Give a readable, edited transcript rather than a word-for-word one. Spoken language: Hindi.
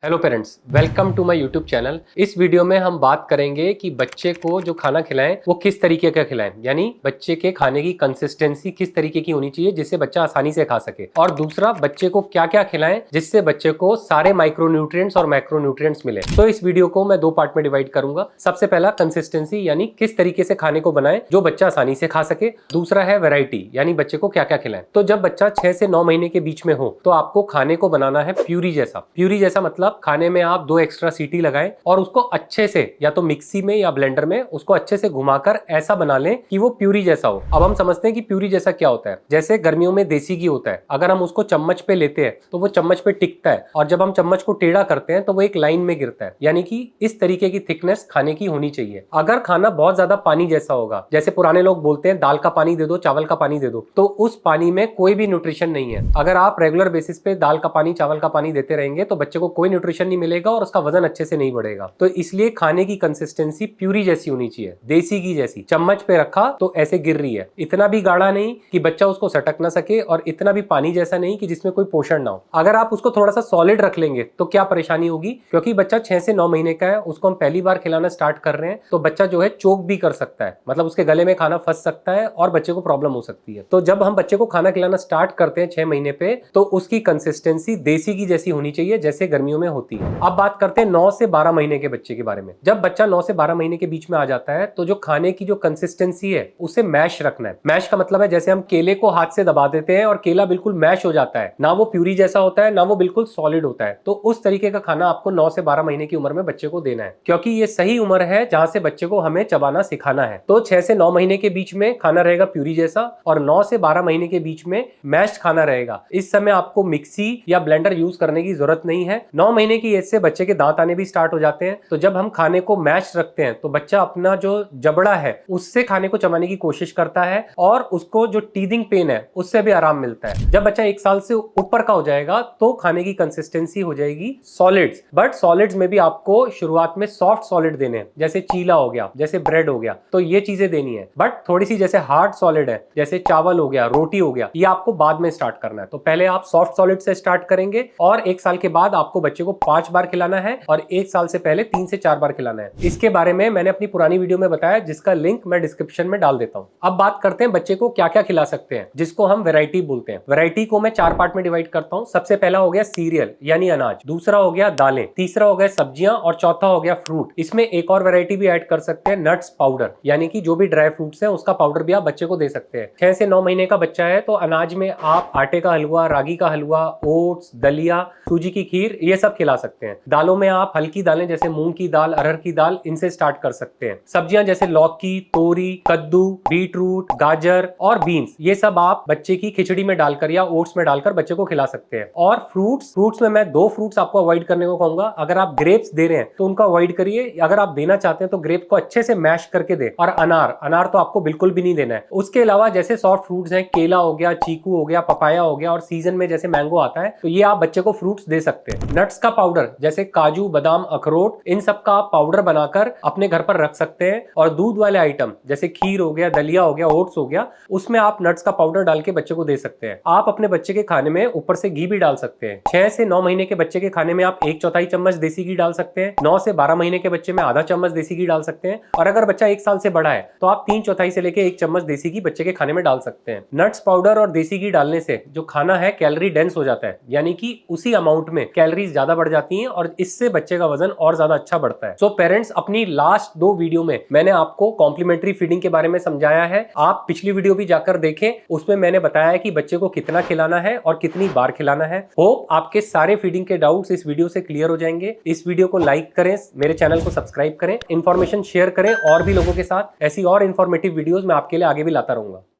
Hello parents, welcome to my YouTube channel. इस वीडियो में हम बात करेंगे कि बच्चे को जो खाना खिलाएं वो किस तरीके का खिलाएं, यानी बच्चे के खाने की कंसिस्टेंसी किस तरीके की होनी चाहिए जिससे बच्चा आसानी से खा सके, और दूसरा बच्चे को क्या क्या खिलाएं जिससे बच्चे को सारे माइक्रोन्यूट्रिएंट्स और मैक्रोन्यूट्रिएंट्स मिले। तो इस वीडियो को मैं दो पार्ट में डिवाइड करूंगा। सबसे पहला कंसिस्टेंसी, यानी किस तरीके से खाने को बनाएं जो बच्चा आसानी से खा सके। दूसरा है वैरायटी, यानी बच्चे को क्या क्या खिलाएं। तो जब बच्चा 6 से 9 महीने के बीच में हो तो आपको खाने को बनाना है प्यूरी जैसा। प्यूरी जैसा मतलब खाने में आप 2 एक्स्ट्रा सीटी लगाएं और उसको अच्छे से या तो मिक्सी में या ब्लेंडर में उसको अच्छे से घुमाकर ऐसा बना लें कि वो प्यूरी जैसा हो। अब हम समझते हैं कि प्यूरी जैसा क्या होता है। जैसे गर्मियों में देसी घी होता है, अगर हम उसको चम्मच पे लेते हैं तो वो चम्मच पे टिकता है, और जब हम चम्मच को टेढ़ा करते हैं तो वो एक लाइन में गिरता है। यानी कि इस तरीके की थिकनेस खाने की होनी चाहिए। अगर खाना बहुत ज्यादा पानी जैसा होगा, जैसे पुराने लोग बोलते हैं दाल का पानी दे दो, चावल का पानी दे दो, तो उस पानी में कोई भी न्यूट्रिशन नहीं है। अगर आप रेगुलर बेसिस पे दाल का पानी, चावल का पानी देते रहेंगे तो बच्चे को कोई न्यूट्रिशन नहीं मिलेगा और उसका वजन अच्छे से नहीं बढ़ेगा। तो इसलिए खाने की कंसिस्टेंसी प्यूरी जैसी होनी चाहिए, देसी घी जैसी। चम्मच पे रखा तो ऐसे गिर रही है, इतना भी गाढ़ा नहीं कि बच्चा उसको सटक ना सके और इतना भी पानी जैसा नहीं कि जिसमें कोई पोषण ना हो। अगर आप उसको थोड़ा सा सॉलिड रख लेंगे तो क्या परेशानी होगी, क्योंकि बच्चा 6 से 9 महीने का है, उसको हम पहली बार खिलाना स्टार्ट कर रहे हैं, तो बच्चा जो है चोक भी कर सकता है, मतलब उसके गले में खाना फंस सकता है और बच्चे को प्रॉब्लम हो सकती है। तो जब हम बच्चे को खाना खिलाना स्टार्ट करते हैं 6 महीने पे, तो उसकी कंसिस्टेंसी देसी घी जैसी होनी चाहिए जैसे गर्मियों में होती है। अब बात करते हैं 9 से 12 महीने के बच्चे के बारे में। जब बच्चा 9 से 12 महीने के बीच में आ जाता है तो जो खाने की जो कंसिस्टेंसी है उसे मैश रखना है। मैश का मतलब है जैसे हम केले को हाथ से दबा देते हैं और केला बिल्कुल मैश हो जाता है, ना वो प्यूरी जैसा होता है ना वो बिल्कुल सॉलिड होता है। तो उस तरीके का खाना आपको 9 से 12 महीने की उम्र में बच्चे को देना है, क्योंकि ये सही उम्र है जहां से बच्चे को हमें चबाना सिखाना है। तो 6 से 9 महीने के बीच में खाना रहेगा प्यूरी जैसा, और 9 से 12 महीने के बीच में मैश खाना रहेगा। इस समय आपको मिक्सी या ब्लेंडर यूज करने की जरूरत नहीं है। 9 महीने की एज से बच्चे के दांत आने भी स्टार्ट हो जाते हैं। तो जब हम खाने को मैश रखते हैं तो बच्चा अपना जो जबड़ा है उससे खाने को चबाने की कोशिश करता है, और उसको जो टीथिंग पेन है उससे भी आराम मिलता है। जब बच्चा 1 साल से ऊपर का हो जाएगा तो खाने की कंसिस्टेंसी हो जाएगी सॉलिड्स। बट सॉलिड्स में भी आपको शुरुआत में सॉफ्ट सॉलिड देने हैं, जैसे चीला हो गया, जैसे ब्रेड हो गया, तो ये चीजें देनी है। बट थोड़ी सी जैसे हार्ड सॉलिड है, जैसे चावल हो गया, रोटी हो गया, ये आपको बाद में स्टार्ट करना है। तो पहले आप सॉफ्ट सॉलिड से स्टार्ट करेंगे, और 1 साल के बाद आपको बच्चे को 5 बार खिलाना है, और 1 साल से पहले 3 से 4 बार खिलाना है। इसके बारे में मैंने अपनी पुरानी वीडियो में बताया, जिसका लिंक मैं डिस्क्रिप्शन में डाल देता हूं। अब बात करते हैं बच्चे को क्या क्या खिला सकते हैं, जिसको हम वैरायटी बोलते हैं। वैरायटी को मैं 4 पार्ट में डिवाइड करता हूं। सबसे पहला हो गया सीरियल यानी अनाज, दूसरा हो गया दालें, तीसरा हो गया सब्जियां, और चौथा हो गया फ्रूट। इसमें एक और वैरायटी भी ऐड कर सकते हैं, नट्स पाउडर, यानी कि जो भी ड्राई फ्रूट्स हैं उसका पाउडर भी आप बच्चे को दे सकते हैं। 6 से 9 महीने का बच्चा है तो अनाज में आप आटे का हलवा, रागी का हलवा, ओट्स, दलिया, सूजी की खीर, ये सब खिला सकते हैं। दालों में आप हल्की दालें जैसे मूंग की दाल, अरहर की दाल, इनसे स्टार्ट कर सकते हैं। सब्जियां जैसे लौकी, तोरी, कद्दू, बीटरूट, गाजर और बीन्स, ये सब आप बच्चे की खिचड़ी में डालकर या ओट्स में डालकर बच्चे को खिला सकते हैं। और फ्रूट्स में मैं 2 फ्रूट्स आपको अवॉइड करने को कहूंगा। अगर आप ग्रेप्स दे रहे हैं तो उनको अवॉइड करिए। अगर आप देना चाहते हैं तो ग्रेप को अच्छे से मैश करके दे। और अनार तो आपको बिल्कुल भी नहीं देना है। उसके अलावा जैसे सॉफ्ट फ्रूट्स हैं, केला हो गया, चीकू हो गया, पपाया हो गया, और सीजन में जैसे मैंगो आता है तो ये आप बच्चे को फ्रूट्स दे सकते हैं। नट्स का पाउडर जैसे काजू, बादाम, अखरोट, इन सब का आप पाउडर बनाकर अपने घर पर रख सकते हैं। और दूध वाले आइटम जैसे खीर हो गया, दलिया हो गया, ओट्स हो गया, उसमें आप नट्स का पाउडर डाल के बच्चे को दे सकते हैं। आप अपने बच्चे के खाने में ऊपर से घी भी डाल सकते हैं। 6 से 9 महीने के बच्चे के खाने में आप 1/4 चम्मच देसी घी डाल सकते हैं। 9 से 12 महीने के बच्चे में आधा चम्मच देसी घी डाल सकते हैं। और अगर बच्चा 1 साल से बड़ा है तो आप 3/4 से लेके 1 चम्मच देसी घी बच्चे के खाने में डाल सकते हैं। नट्स पाउडर और देसी घी डालने से जो खाना है कैलोरी डेंस हो जाता है, यानी कि उसी अमाउंट में कैलोरीज ज्यादा बढ़ जाती हैं, और इससे बच्चे का वजन और ज्यादा अच्छा बढ़ता है। सो पेरेंट्स, अपनी लास्ट 2 वीडियो में मैंने आपको कॉम्प्लीमेंट्री फीडिंग के बारे में समझाया है। आप पिछली वीडियो भी जाकर देखें, उसमें मैंने बताया है कि बच्चे को कितना खिलाना है और कितनी बार खिलाना है। होप आपके सारे फीडिंग के डाउट्स इस वीडियो से क्लियर हो जाएंगे। इस वीडियो को लाइक करें, मेरे चैनल को सब्सक्राइब करें, इंफॉर्मेशन शेयर करें और भी लोगों के साथ। ऐसी और इंफॉर्मेटिव वीडियोस मैं आपके लिए आगे भी लाता रहूंगा।